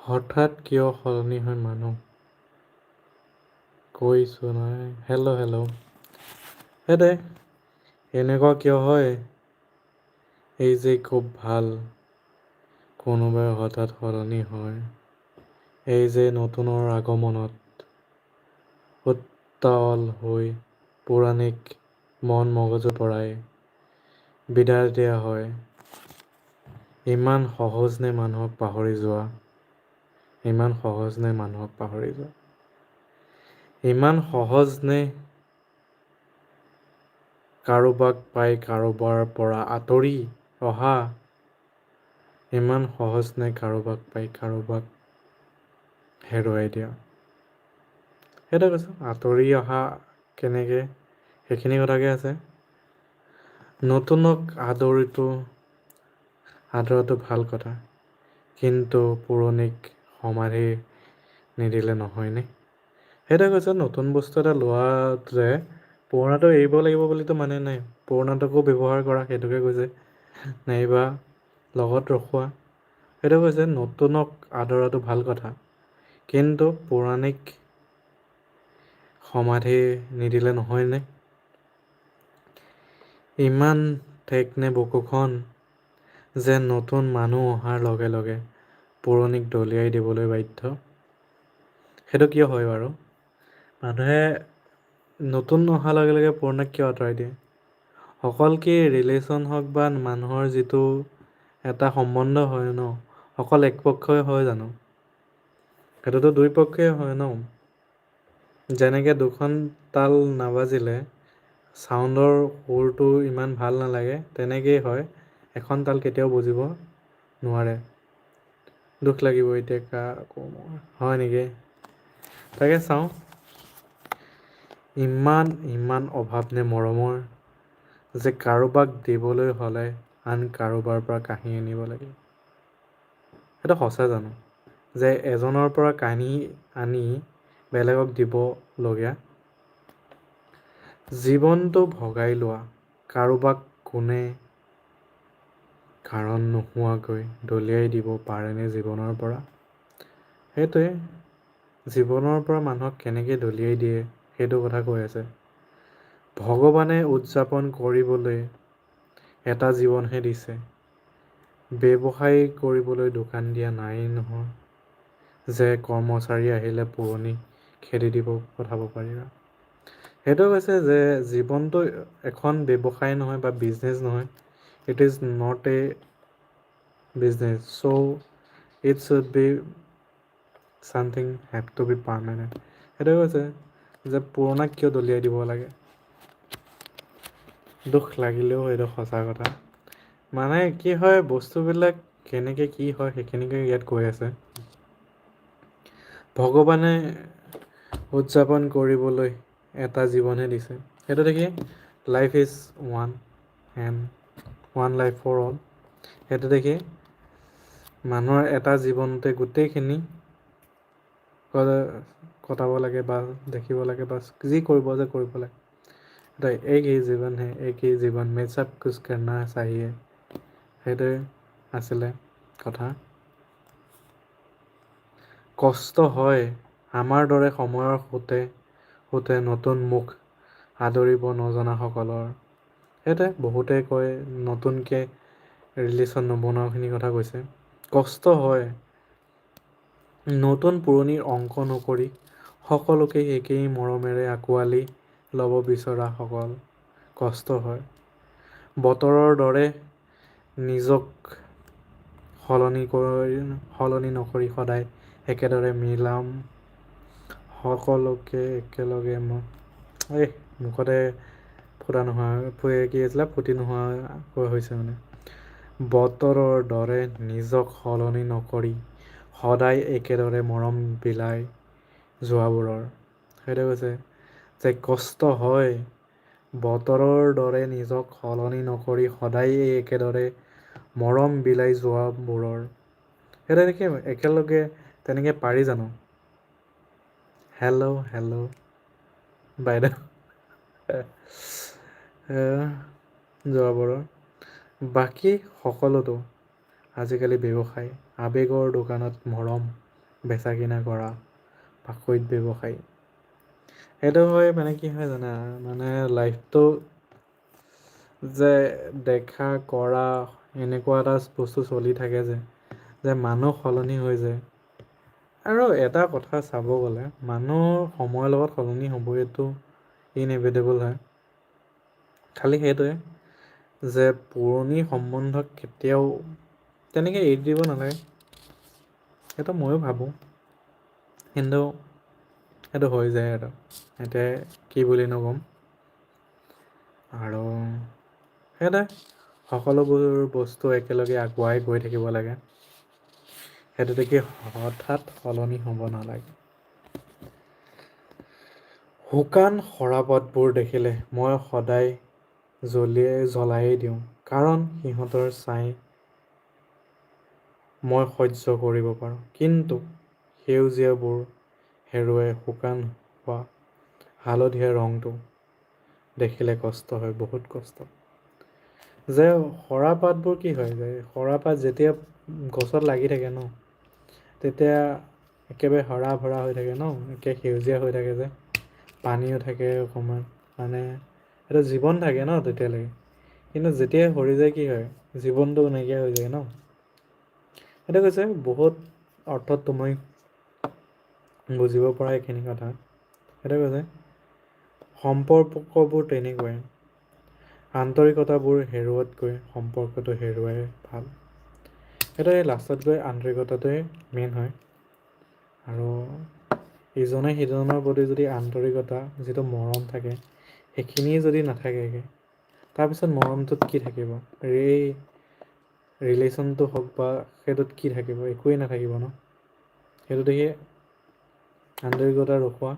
হঠাৎ কিয় সলনি হয় মানুহ? কৈছোঁ নহয়, হেল্ল'। দে এনেকুৱা কিয় হয়? এই যে খুব ভাল, কোনোবাই হঠাৎ সলনি হয়। এই যে নতুনৰ আগমনত উত্তাল হৈ পৌৰাণিক মন মগজুৰ পৰাই বিদায় দিয়া হয়। ইমান সহজ নে মানুহক পাহৰি যোৱা? ইমান সহজ নে মানুহক পাহৰি যোৱা? ইমান সহজ নে কাৰোবাক পাই কাৰোবাৰ পৰা আঁতৰি অহা? ইমান সহজ নে কাৰোবাক পাই কাৰোবাক হেৰুৱাই দিয়া? সেইটোৱে কৈছোঁ, আঁতৰি অহা কেনেকে সেইখিনি কথাকে আছে। নতুনক আদৰাটো ভাল কথা, কিন্তু পুৰণিক সমাধি নিদিলে নহয়নে? সেইটোৱে কৈছোঁ, নতুন বস্তু এটা লোৱাটোৱে পুৰণাটো এৰিব লাগিব বুলিতো মানে নাই। পুৰণাটোকো ব্যৱহাৰ কৰা সেইটোকে কৈছে, নাইবা লগত ৰখোৱা। সেইটো কৈছে নতুনক আদৰাটো ভাল কথা, কিন্তু পৌৰাণিক সমাধি নিদিলে নহয়নে? ইমান ঠেক নে বুকুখন যে নতুন মানুহ অহাৰ লগে লগে পুৰণিক দলিয়াই দিবলৈ বাধ্য? সেইটো কিয় হয় বাৰু? মানুহে নতুন অহাৰ লগে লগে পুৰণাক কিয় আঁতৰাই দিয়ে? অকল কি ৰিলেশ্যন হওক বা মানুহৰ যিটো এটা সম্বন্ধ হয় ন, অকল একপক্ষই হয় জানো? সেইটোতো দুই পক্ষই হয় ন? যেনেকে দুখন তাল নাবাজিলে চাউণ্ডৰ সুৰটো ইমান ভাল নালাগে, তেনেকেই হয় এখন তাল কেতিয়াও বুজিব নোৱাৰে। দুখ লাগিব এতিয়া হয় নেকি? তাকে চাওঁ। ইমান অভাৱ নে মৰমৰ, যে কাৰোবাক দিবলৈ হ'লে আন কাৰোবাৰ পৰা কাঢ়ি আনিব লাগে। সেইটো সঁচা জানো? যে এজনৰ পৰা কাঢ়ি আনি বেলেগক দিবলগীয়া? জীৱনটো ভগাই লোৱা কাৰোবাক কোনে কাৰণ নোহোৱাকৈ দলিয়াই দিব পাৰেনে জীৱনৰ পৰা? সেইটোৱে, জীৱনৰ পৰা মানুহক কেনেকৈ দলিয়াই দিয়ে সেইটো কথা কৈ আছে। ভগৱানে উদযাপন কৰিবলৈ এটা জীৱনহে দিছে। ব্যৱসায় কৰিবলৈ দোকান দিয়া নাই নহয়। যে কৰ্মচাৰী আহিলে পুৰণি খেদি দিব পঠাব পাৰিবা। সেইটো কৈছে যে জীৱনটো এখন ব্যৱসায় নহয় বা বিজনেছ নহয়। It is not a business, so' it should be something have to be permanent. সেইটোৱে কৈছে যে পুৰণাক কিয় দলিয়াই দিব লাগে। দুখ লাগিলেও এইটো সঁচা কথা। মানে কি হয় বস্তুবিলাক কেনেকে কি হয় সেইখিনিকে ইয়াত কৈ আছে। ভগৱানে উদযাপন কৰিবলৈ এটা জীৱনহে দিছে। সেইটো দেখি life is one and one life for all. সেইটো দেখি মানুহৰ এটা জীৱনতে গোটেইখিনি কটাব লাগে বা দেখিব লাগে বা যি কৰিব যে কৰিব লাগে। এক হি জীৱন হে, এক হি জীৱন মে সব কুছ কৰনা চাহিয়ে। সেইটোৱে আছিলে কথা। কষ্ট হয় আমাৰ দৰে সময়ৰ সোঁতে নতুন মুখ আদৰিব নজনাসকলৰ। সেইটোৱে বহুতে কয় নতুনকৈ ৰিলেশ্যন নবনোৱাখিনিৰ কথা কৈছে। কষ্ট হয় নতুন পুৰণিৰ অংক নকৰি সকলোকে একেই মৰমেৰে আঁকোৱালি ল'ব বিচৰাসকল। কষ্ট হয় বতৰৰ দৰে নিজক সলনি নকৰি সদায় একেদৰে মিলাম সকলোকে একেলগে মুখতে ফুটা নোহোৱা কি আছিলে ফুটি নোহোৱা হৈছে মানে। বতৰৰ দৰে নিজক সলনি নকৰি সদায় একেদৰে মৰম বিলাই যোৱাবোৰৰ। সেইটোৱে কৈছে যে কষ্ট হয় বতৰৰ দৰে নিজক সলনি নকৰি সদায়ে একেদৰে মৰম বিলাই যোৱাবোৰৰ। সেইটো দেখি একেলগে তেনেকৈ পাৰি জানো? হেল্ল' বাইদেউ যোৱাবোৰৰ। বাকী সকলোতো আজিকালি ব্যৱসায়, আৱেগৰ দোকানত মৰম বেচা কিনা কৰা, পাকৈত ব্যৱসায়ী। সেইটো হয় মানে কি হয় জানা, মানে লাইফটো যে দেখা কৰা এনেকুৱা এটা বস্তু চলি থাকে যে মানুহ সলনি হৈ যায়। আৰু এটা কথা চাব গ'লে মানুহৰ সময়ৰ লগত সলনি হ'বই, এইটো ইনএভিটেবল হয়। খালি সেইটোৱে যে পুৰণি সম্বন্ধক কেতিয়াও তেনেকৈ এৰি দিব নালাগে, সেইটো ময়ো ভাবোঁ। কিন্তু সেইটো হৈ যায় আৰু এতিয়া কি বুলি নক'ম। আৰু সেইটোৱে সকলোবোৰ বস্তু একেলগে আগুৱাই গৈ থাকিব লাগে, সেইটো দেখি হঠাৎ সলনি হ'ব নালাগে। শুকান সৰাপাতবোৰ দেখিলে মই সদায় জ্বলায়েই দিওঁ, কাৰণ সিহঁতৰ ছাই মই সহ্য কৰিব পাৰোঁ। কিন্তু সেউজীয়াবোৰ হেৰুৱাই শুকান হোৱা হালধীয়া ৰংটো দেখিলে কষ্ট হয়, বহুত কষ্ট। যে সৰাপাতবোৰ কি হয়, যে সৰাপাত যেতিয়া গছত লাগি থাকে ন, তেতিয়া একেবাৰে হৰা ভৰা হৈ থাকে ন, একে সেউজীয়া হৈ থাকে যে, পানীও থাকে অকণমান, মানে এটা জীৱন থাকে ন তেতিয়ালৈকে। কিন্তু যেতিয়াই সৰি যায় কি হয়, জীৱনটো নাইকিয়া হৈ যায় ন। সেইটো কৈছে বহুত অৰ্থত তুমি বুজিব পৰা এইখিনি কথা। সেইটোৱে কৈছে সম্পৰ্কবোৰ তেনেকুৱাই, আন্তৰিকতাবোৰ হেৰুওৱাতকৈ সম্পৰ্কটো হেৰুৱাই ভাল। সেইটো এই লাষ্টত গৈ আন্তৰিকতাটোৱে মেইন হয়। আৰু ইজনে সিজনৰ প্ৰতি যদি আন্তৰিকতা, যিটো মৰম থাকে, সেইখিনিয়ে যদি নাথাকেগৈ, তাৰপিছত মৰমটোত কি থাকিব? ৰিলেশ্যনটো হওক বা সেইটোত কি থাকিব? একোৱেই নাথাকিব ন। সেইটো দেখি আন্তৰিকতা ৰখোৱা,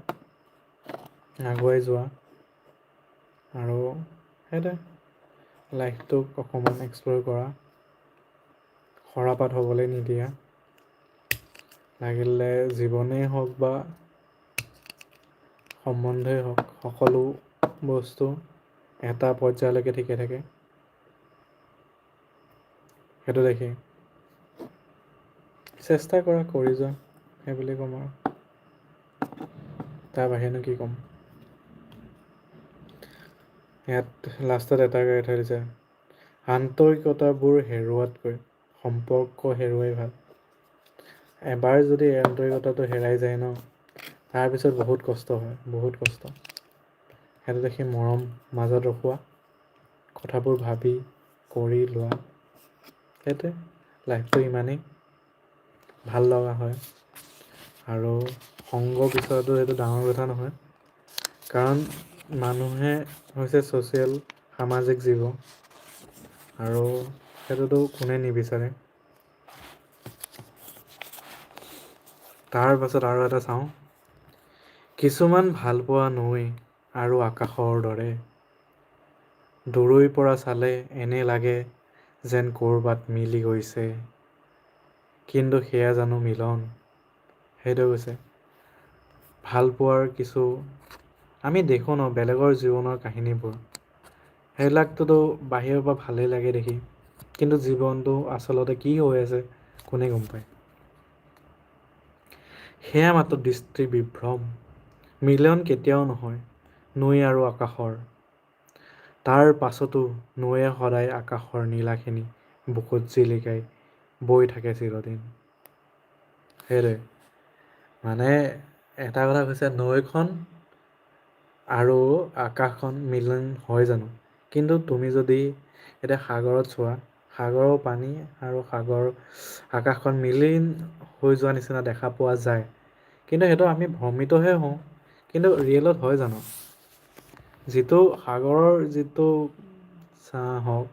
আগুৱাই যোৱা, আৰু সেইটোৱে লাইফটোক অকণমান এক্সপ্ল'ৰ কৰা, সৰাপাত হ'বলৈ নিদিয়া। লাগিলে জীৱনেই হওক বা সম্বন্ধই হওক, সকলো বস্তু এটা পৰ্যায়লৈকে ঠিকে থাকে, সেইটো দেখি চেষ্টা কৰা, কৰি যোৱা, সেইবুলি ক'ম আৰু তাৰ বাহিৰেনো কি ক'ম। ইয়াত লাষ্টত এটাই গাই থৈ দিছে, আন্তৰিকতাবোৰ হেৰুওৱাতকৈ সম্পৰ্ক হেৰুৱাই ভাল। এবাৰ যদি আন্তৰিকতাটো হেৰাই যায় ন, তাৰপিছত বহুত কষ্ট হয়, বহুত কষ্ট। সেইটো দেখি মৰম মাজত ৰখোৱা, কথাবোৰ ভাবি কৰি লোৱা, সেইটোৱে লাইফটো ইমানেই ভাল লগা হয়। আৰু সংগ বিচৰাটো সেইটো ডাঙৰ কথা নহয়, কাৰণ মানুহে হৈছে ছ'চিয়েল, সামাজিক জীৱ, আৰু সেইটোতো কোনে নিবিচাৰে। তাৰ পাছত আৰু এটা চাওঁ, কিছুমান ভালপোৱা নৈ আৰু আকাশৰ দৰে, দূৰৈৰ পৰা চালে এনে লাগে যেন ক'ৰবাত মিলি গৈছে, কিন্তু সেয়া জানো মিলন? সেইটো কৈছে। ভালপোৱাৰ কিছু আমি দেখোঁ ন বেলেগৰ জীৱনৰ কাহিনীবোৰ, সেইবিলাকটোতো বাহিৰৰ পৰা ভালেই লাগে দেখি, কিন্তু জীৱনটো আচলতে কি হৈ আছে কোনে গম পায়। সেয়া মাত্ৰ দৃষ্টিৰ বিভ্ৰম, মিলন কেতিয়াও নহয় নৈ আৰু আকাশৰ, তাৰ পাছতো নৈয়ে সদায় আকাশৰ নীলাখিনি বুকুত জিলিকাই বৈ থাকে চিৰদিন। সেইটোৱে মানে এটা কথা কৈছে, নৈখন আৰু আকাশখন মিলন হয় জানো? কিন্তু তুমি যদি এতিয়া সাগৰত চোৱা, সাগৰৰ পানী আৰু আকাশখন মিলিন হৈ যোৱা নিচিনা দেখা পোৱা যায়, কিন্তু সেইটো আমি ভ্ৰমিতহে হওঁ, কিন্তু ৰিয়েলত হয় জানো? যিটো সাগৰৰ যিটো ছাঁ হওক,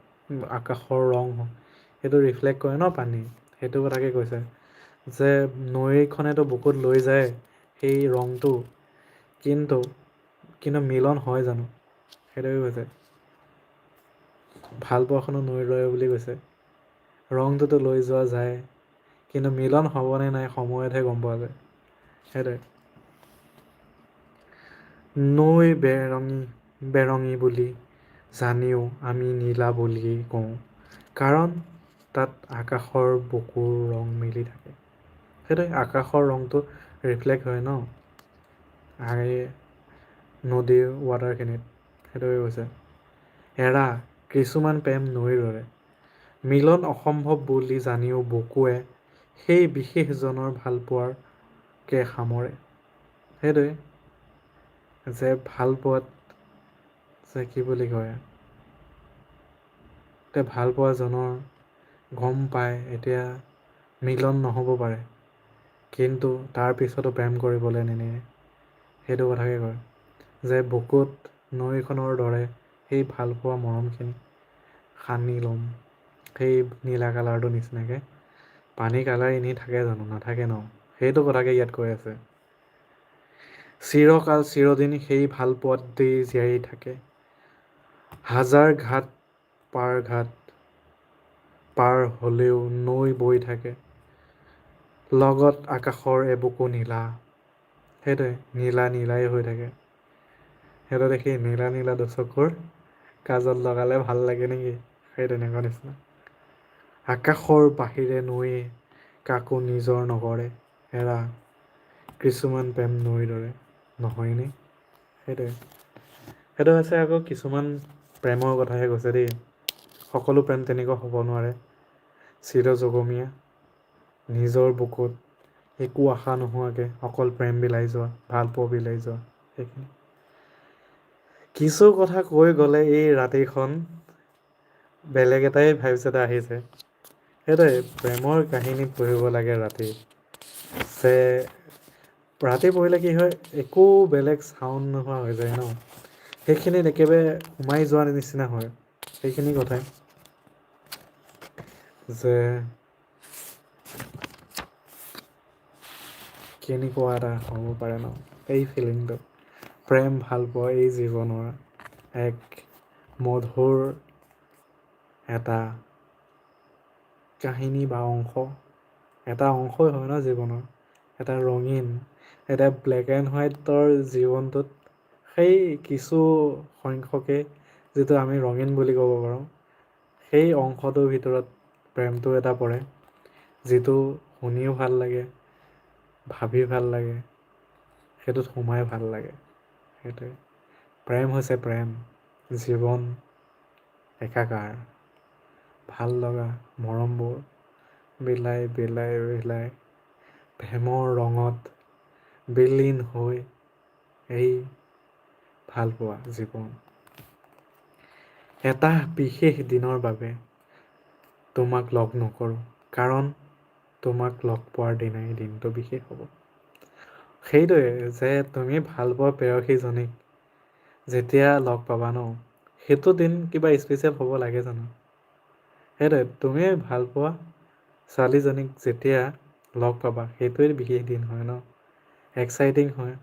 আকাশৰ ৰং হওক, সেইটো ৰিফ্লেক্ট কৰে ন পানী, সেইটো কথাকে কৈছে। যে নৈখনেতো বুকুত লৈ যায় সেই ৰংটো, কিন্তু মিলন হয় জানো? সেইটোৱে কৈছে। ভালপোৱাখনো নৈ দৰে বুলি কৈছে, ৰংটোতো লৈ যোৱা যায়, কিন্তু মিলন হ'বনে নাই সময়তহে গম পোৱা যায়, সেইটোৱে। নৈ বেৰঙি বুলি জানিও আমি নীলা বুলিয়েই কওঁ, কাৰণ তাত আকাশৰ বুকুৰ ৰং মিলি থাকে। সেইটোৱে আকাশৰ ৰংটো ৰিফ্লেক্ট হয় ন নদীৰ ৱাটাৰখিনিত। সেইটোৱে কৈছে। এৰা কিছুমান প্ৰেম নৈৰ দৰে। মিলন অসম্ভৱ বুলি জানিও বুকুৱে সেই বিশেষজনৰ ভালপোৱাৰকে সামৰে। সেইটোৱে যে ভাল পোৱাত যে কি বুলি কয় ভালপোৱাজনৰ গম পায় এতিয়া মিলন নহ'ব পাৰে, কিন্তু তাৰ পিছতো প্ৰেম কৰিবলৈ নিদিয়ে। সেইটো কথাকে কয় যে বুকুত নৈখনৰ দৰে সেই ভালপোৱা মৰমখিনি সানি ল'ম সেই নীলা কালাৰটো নিচিনাকে। পানী কালাৰ এনেই থাকে জানো? নাথাকে ন। সেইটো কথাকে ইয়াত কৈ আছে। চিৰকাল চিৰদিন সেই ভালপোৱাতেই জীয়াই থাকে। হাজাৰ ঘাট পাৰ হ'লেও নৈ বৈ থাকে। লগত আকাশৰ এবুকু নীলা। সেইটোৱে নীলা নীলাই হৈ থাকে। সেইটো দেখি নীলা নীলা দুচকুৰ কাজল লগালে ভাল লাগে নেকি? সেই তেনেকুৱা নিচিনা। আকাশৰ বাহিৰে নৈয়ে কাকো নিজৰ নকৰে। হেৰা কিছুমান প্ৰেম নৈৰ দৰে নহয়নে? সেইটো হৈছে আকৌ কিছুমান প্ৰেমৰ কথাহে কৈছে দেই। সকলো প্ৰেম তেনেকুৱা হ'ব নোৱাৰে। চিৰ যুগমীয়া নিজৰ বুকুত একো আশা নোহোৱাকৈ অকল প্ৰেম বিলাই যোৱা, ভালপোৱা বিলাই যোৱা সেইখিনি। কিছু কথা কৈ গ'লে এই ৰাতিখন বেলেগ এটাই ভাইবছ এটা আহিছে। সেইটোৱে প্ৰেমৰ কাহিনী পঢ়িব লাগে ৰাতি। ৰাতি পঢ়িলে কি হয় একো বেলেগ চাউণ্ড নোহোৱা হৈ যায় ন। সেইখিনিত একেবাৰে সোমাই যোৱাৰ নিচিনা হয়। সেইখিনি কথাই যে কেনেকুৱা এটা হ'ব পাৰে ন এই ফিলিংটো। প্ৰেম ভালপোৱা এই জীৱনৰ এক মধুৰ এটা কাহিনী বা অংশ। এটা অংশই হয় ন জীৱনৰ। এটা ৰঙীন এটা ব্লেক এণ্ড হোৱাইটৰ জীৱনটোত সেই কিছু সংখ্যকে যিটো আমি ৰঙীন বুলি ক'ব পাৰোঁ। সেই অংশটোৰ ভিতৰত প্ৰেমটো এটা পৰে। যিটো শুনিও ভাল লাগে, ভাবি ভাল লাগে। সেইটোত সোমাই ভাল লাগে। সেইটোৱে প্ৰেম হৈছে প্ৰেম, জীৱন একাকাৰ। ভাল লগা মৰমবোৰ বিলাই প্ৰেমৰ ৰঙত বিলীন হৈ এই ভালপোৱা জীৱন। এটা বিশেষ দিনৰ বাবে তোমাক লগ নকৰোঁ, কাৰণ তোমাক লগ পোৱাৰ দিনাই দিনটো বিশেষ হ'ব। সেইটোৱে যে তুমি ভালপোৱা প্ৰেয়সীজনীক যেতিয়া লগ পাবা ন, সেইটো দিন কিবা স্পেচিয়েল হ'ব লাগে জানো? সেইটোৱে তুমি ভালপোৱা ছোৱালীজনীক যেতিয়া লগ পাবা সেইটোৱে বিশেষ দিন হয় ন। এক্সাইটিং হয়,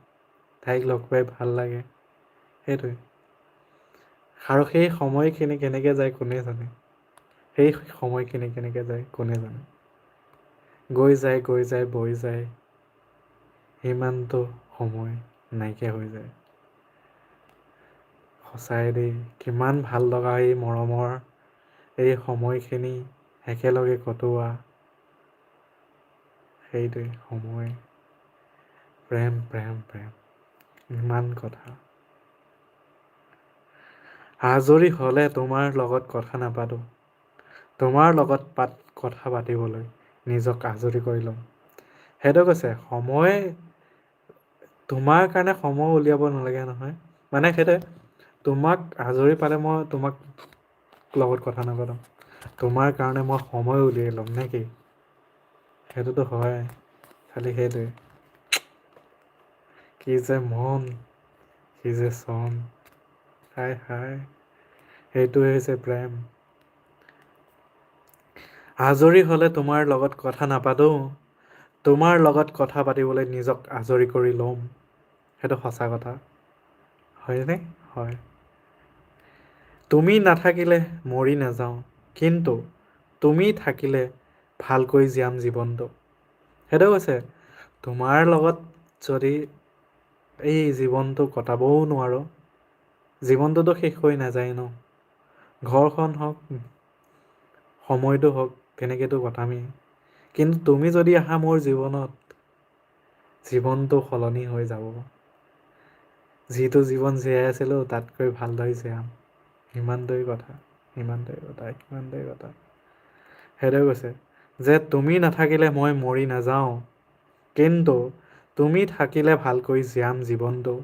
তাইক লগ পাই ভাল লাগে সেইটোৱে। আৰু সেই সময়খিনি কেনেকৈ যায় কোনে জানে? সেই সময়খিনি কেনেকৈ যায় কোনে জানে? গৈ যায় বৈ যায়। সিমানটো সময় নাইকিয়া হৈ যায়। সঁচাই দেই কিমান ভাল লগা এই মৰমৰ এই সময়খিনি একেলগে কটোৱা। সেইটোৱে সময় প্ৰেম ইমান কথা। আজৰি হ'লে তোমাৰ লগত কথা নাপাতোঁ। তোমাৰ লগত কথা পাতিবলৈ নিজক আজৰি কৰি ল'ম। সেইটো কৈছে সময় তোমাৰ কাৰণে সময় উলিয়াব নালাগে নহয়। মানে সেইটোৱে তোমাক আজৰি পালে মই তোমাক লগত কথা নাপাতো। তোমাৰ কাৰণে মই সময় উলিয়াই ল'ম নে কি? সেইটোতো হয় খালি সেইটোৱে কি যে মন, কি যে চন। হায় হায় সেইটোৱে হৈছে প্ৰেম। আজৰি হ'লে তোমাৰ লগত কথা নাপাতোঁ। তোমাৰ লগত কথা পাতিবলৈ নিজক আজৰি কৰি ল'ম। সেইটো সঁচা কথা। হয়নে? হয়। তুমি নাথাকিলে মৰি নাযাওঁ, কিন্তু তুমি থাকিলে ভালকৈ জীয়াম জীৱনটো। সেইটো কৈছে তোমাৰ লগত যদি এই জীৱনটো কটাবও নোৱাৰোঁ। জীৱনটোতো শেষ হৈ নাযায় ন। ঘৰখন হওক সময়টো হওক তেনেকৈতো কটামেই। কিন্তু তুমি যদি আহা মোৰ জীৱনত জীৱনটো সলনি হৈ যাব। যিটো জীৱন জীয়াই আছিলোঁ তাতকৈ ভালদৰে জীয়াম। ইমানটোৱেই কথা, ইমানটোৱেই কথা, ইমানটোৱেই কথা। সেইটোৱে কৈছে যে তুমি নাথাকিলে মই মৰি নাযাওঁ, কিন্তু তুমি থাকিলে ভালকৈ জীয়াম জীৱনটো।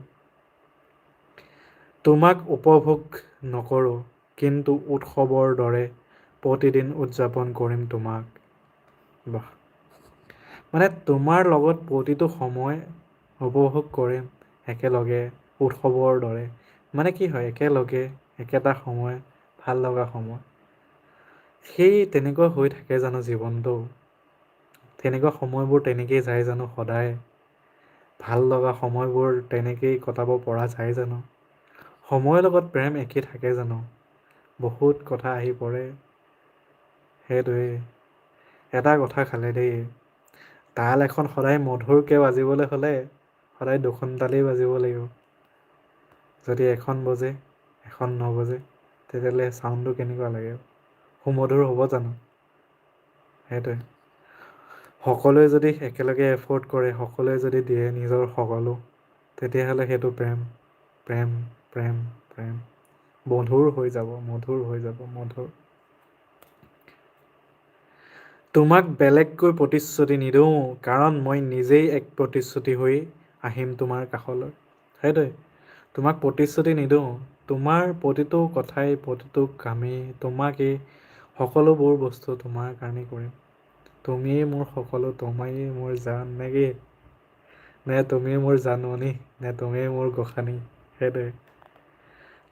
তোমাক উপভোগ নকৰোঁ, কিন্তু উৎসৱৰ দৰে প্ৰতিদিন উদযাপন কৰিম তোমাক। বাহ, মানে তোমাৰ লগত প্ৰতিটো সময় উপভোগ কৰিম একেলগে উৎসৱৰ দৰে। মানে কি হয়, একেলগে একেটা সময়, ভাল লগা সময়। সেই তেনেকুৱা হৈ থাকে জানো জীৱনটো? তেনেকুৱা সময়বোৰ তেনেকেই যায় জানো সদায়? ভাল লগা সময়বোৰ তেনেকেই কটাব পৰা যায় জানো? সময়ৰ লগত প্ৰেম একেই থাকে জানো? বহুত কথা আহি পৰে। সেইটোৱেই। এটা কথা খালে দেই, তাল এখন সদায় মধুৰকৈ বাজিবলৈ হ'লে সদায় দুখন তালেই বাজিব লাগিব। যদি এখন বজে, এখন নবজে, তেতিয়াহ'লে চাউণ্ডটো কেনেকুৱা লাগে? সুমধুৰ হ'ব জানো? সেইটোৱে। সকলোৱে যদি একেলগে এফৰ্ট কৰে, সকলোৱে যদি দিয়ে নিজৰ সকলো, তেতিয়াহ'লে সেইটো প্ৰেম, প্ৰেম, প্ৰেম, প্ৰেম। মধুৰ হৈ যাব, মধুৰ হৈ যাব, মধুৰ। তোমাক বেলেগকৈ প্ৰতিশ্ৰুতি নিদিওঁ, কাৰণ মই নিজেই এক প্ৰতিশ্ৰুতি হৈ আহিম তোমাৰ কাষলৈ। সেইটোৱে। তোমাক প্ৰতিশ্ৰুতি নিদিওঁ, তোমাৰ প্ৰতিটো কথাই, প্ৰতিটো কামেই, তোমাকেই সকলোবোৰ বস্তু তোমাৰ কাৰণেই কৰিম। তুমিয়েই মোৰ সকলো, তুমিয়েই মোৰ জান, নে কি? নে তুমিয়েই মোৰ জাননী, নে তুমিয়েই মোৰ গোসানী? সেইটোৱে।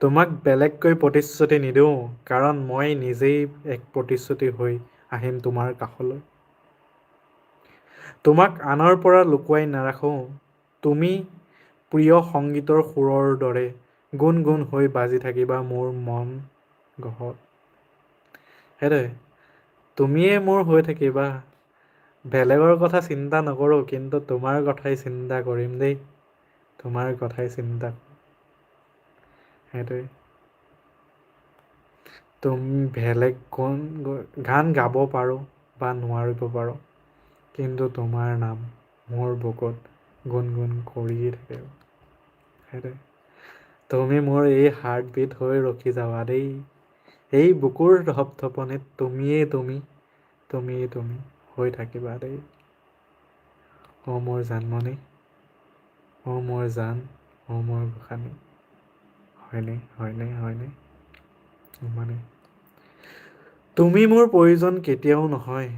তোমাক বেলেগকৈ প্ৰতিশ্ৰুতি নিদিওঁ, কাৰণ মই নিজেই এক প্ৰতিশ্ৰুতি হৈ আহিম তোমাৰ কাষলৈ। তোমাক আনৰ পৰা লুকুৱাই নাৰাখোঁ, তুমি প্ৰিয় সংগীতৰ সুৰৰ দৰে গুণ গুণ হৈ বাজি থাকিবা মোৰ মন গহত। সেইটোৱে। তুমিয়েই মোৰ হৈ থাকিবা। বেলেগৰ কথা চিন্তা নকৰোঁ, কিন্তু তোমাৰ কথাই চিন্তা কৰিম দেই। তোমাৰ কথাই চিন্তা। সেইটোৱে। তুমি বেলেগ গান গাব পাৰোঁ বা নোৱাৰিব পাৰোঁ, কিন্তু তোমাৰ নাম মোৰ বুকুত গুণ গুণ কৰিয়ে থাকিব। সেইটোৱে। তুমি মোৰ এই হাৰ্টবিট হৈ ৰখি যাবা দেই। এই বুকুৰ ধপধপনিত তুমিয়েই তুমি, তুমিয়েই তুমি হৈ থাকিবা দেই। অ' মোৰ জানমণি, অ' মোৰ জান, অ' মোৰ গোসানী। হয়নে, হয়নে, হয়নে? মানে তুমি মোৰ প্ৰয়োজন কেতিয়াও নহয়,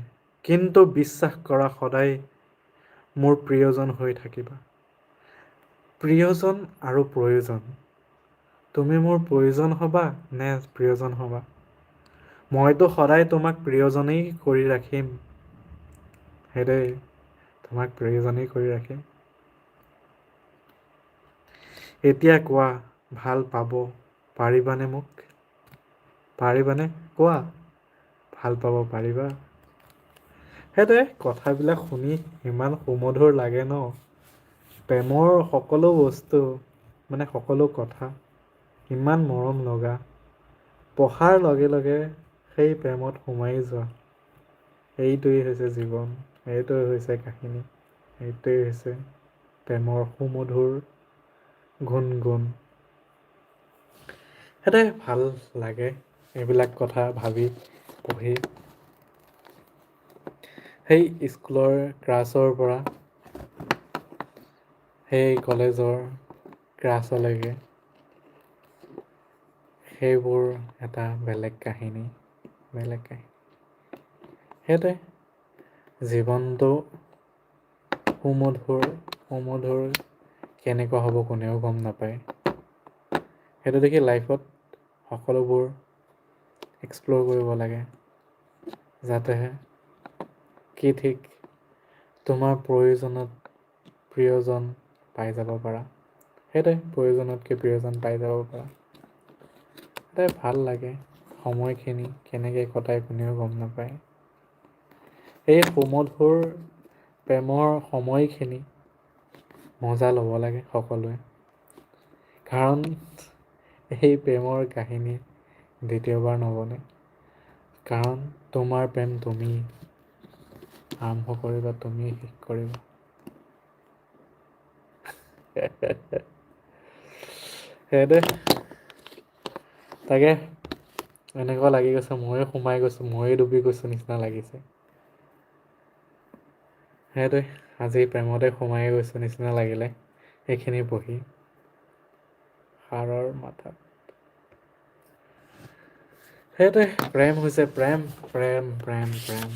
কিন্তু বিশ্বাস কৰা সদায় মোৰ প্ৰিয়জন হৈ থাকিবা। প্ৰিয়জন আৰু প্ৰয়োজন, তুমি মোৰ প্ৰয়োজন হ'বা নে প্ৰিয়জন হ'বা? মইতো সদায় তোমাক প্ৰিয়জনেই কৰি ৰাখিম। সেইটোৱেই। তোমাক প্ৰিয়জনেই কৰি ৰাখিম। এতিয়া কোৱা, ভাল পাব পাৰিবানে মোক? পাৰিবানে কোৱা? ভাল পাব পাৰিবা? সেইটোৱে। কথাবিলাক শুনি ইমান সুমধুৰ লাগে ন? প্ৰেমৰ সকলো বস্তু, মানে সকলো কথা ইমান মৰম লগা। পঢ়াৰ লগে লগে সেই প্ৰেমত সোমাই যোৱা। এইটোৱেই হৈছে জীৱন, এইটোৱেই হৈছে কাহিনী, এইটোৱেই হৈছে প্ৰেমৰ সুমধুৰ গুণগুণ। সেইটোৱে ভাল লাগে এইবিলাক কথা ভাবি, পঢ়ি। সেই স্কুলৰ ক্লাছৰ পৰা সেই কলেজৰ ক্লাছলৈকে, সেইবোৰ এটা বেলেগ কাহিনী, বেলেগ কাহিনী। সেইটোৱে। জীৱনটো সুমধুৰ, সুমধুৰ কেনেকুৱা হ'ব কোনেও গম নাপায়। সেইটো দেখি লাইফত সকলোবোৰ এক্সপ্ল'ৰ কৰিব লাগে, যাতেহে কি ঠিক তোমাৰ প্ৰিয়জন পাই যাব পাৰা। সেইটোৱে। প্ৰয়োজনতকৈ প্ৰিয়জন পাই যাব পাৰা। সেইটোৱে ভাল লাগে। সময়খিনি কেনেকৈ কটাই কোনেও গম নাপায়। এই সুমধুৰ প্ৰেমৰ সময়খিনি মজা ল'ব লাগে সকলোৱে। কাৰণ এই প্ৰেমৰ কাহিনী দ্বিতীয়বাৰ নবনে। কাৰণ তোমাৰ প্ৰেম তুমি আৰম্ভ কৰিবা, তুমিয়ে শেষ কৰিবা। সেইটোৱে তাকে এনেকুৱা লাগি গৈছে ময়ে সোমাই গৈছোঁ ময়ে ডুবি গৈছোঁ নিচিনা লাগিছে। সেইটোৱে আজি প্ৰেমতে সোমাই গৈছোঁ নিচিনা লাগিলে এইখিনি পঢ়ি সাৰৰ মাথাত। সেইটোৱে প্ৰেম হৈছে প্ৰেম প্ৰেম প্ৰেম প্ৰেম।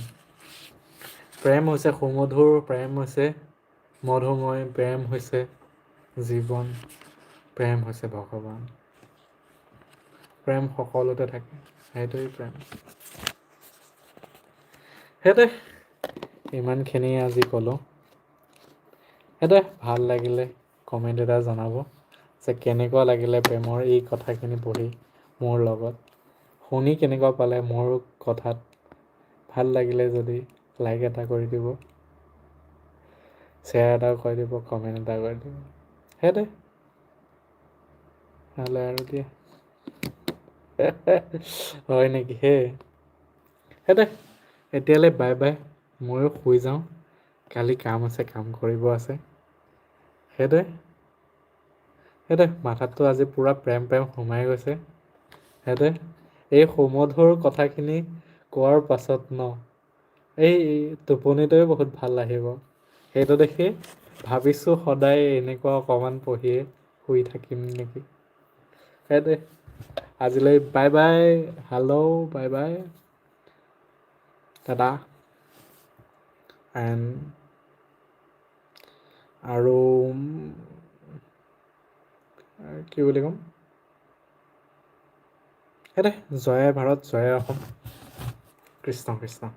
প্ৰেম হৈছে সুমধুৰ প্ৰেম হৈছে মধুময় প্ৰেম হৈছে জীৱন প্ৰেম হৈছে ভগৱান। প্ৰেম সকলোতে থাকে সেইটোৱেই প্ৰেম। সেইটোৱে ইমানখিনি আজি ক'লোঁ। সেইটোৱে ভাল লাগিলে কমেণ্ট এটা জনাব যে কেনেকুৱা লাগিলে প্ৰেমৰ এই কথাখিনি পঢ়ি মোৰ লগত। শুনি কেনেকুৱা পালে মোৰ কথাত ভাল লাগিলে যদি লাইক এটা কৰি দিব। শ্বেয়াৰ এটা কৰি দিব কমেণ্ট এটা কৰি দিব সেইটোৱে। হ'লে আৰু দিয়া হয় নেকি হে। সেইটোৱে এতিয়ালৈ বাই বাই ময়ো শুই যাওঁ। কালি কাম আছে কাম কৰিব আছে সেইটোৱে। সেইটোৱে মাথাততো আজি পূৰা প্ৰেম প্ৰেম সোমাই গৈছে সেইটোৱে। এই সুমধুৰ কথাখিনি কোৱাৰ পাছত ন এই টোপনিটোৱে বহুত ভাল আহিব সেইটো দেখি ভাবিছোঁ সদায় এনেকুৱা অকণমান পঢ়িয়ে শুই থাকিম নেকি সেইটোৱে। আজিলৈ bye bye hello' bye bye Tata. And আৰু কি বুলি ক'ম সেইটোৱে জয় ভাৰত জয় অসম কৃষ্ণ কৃষ্ণ।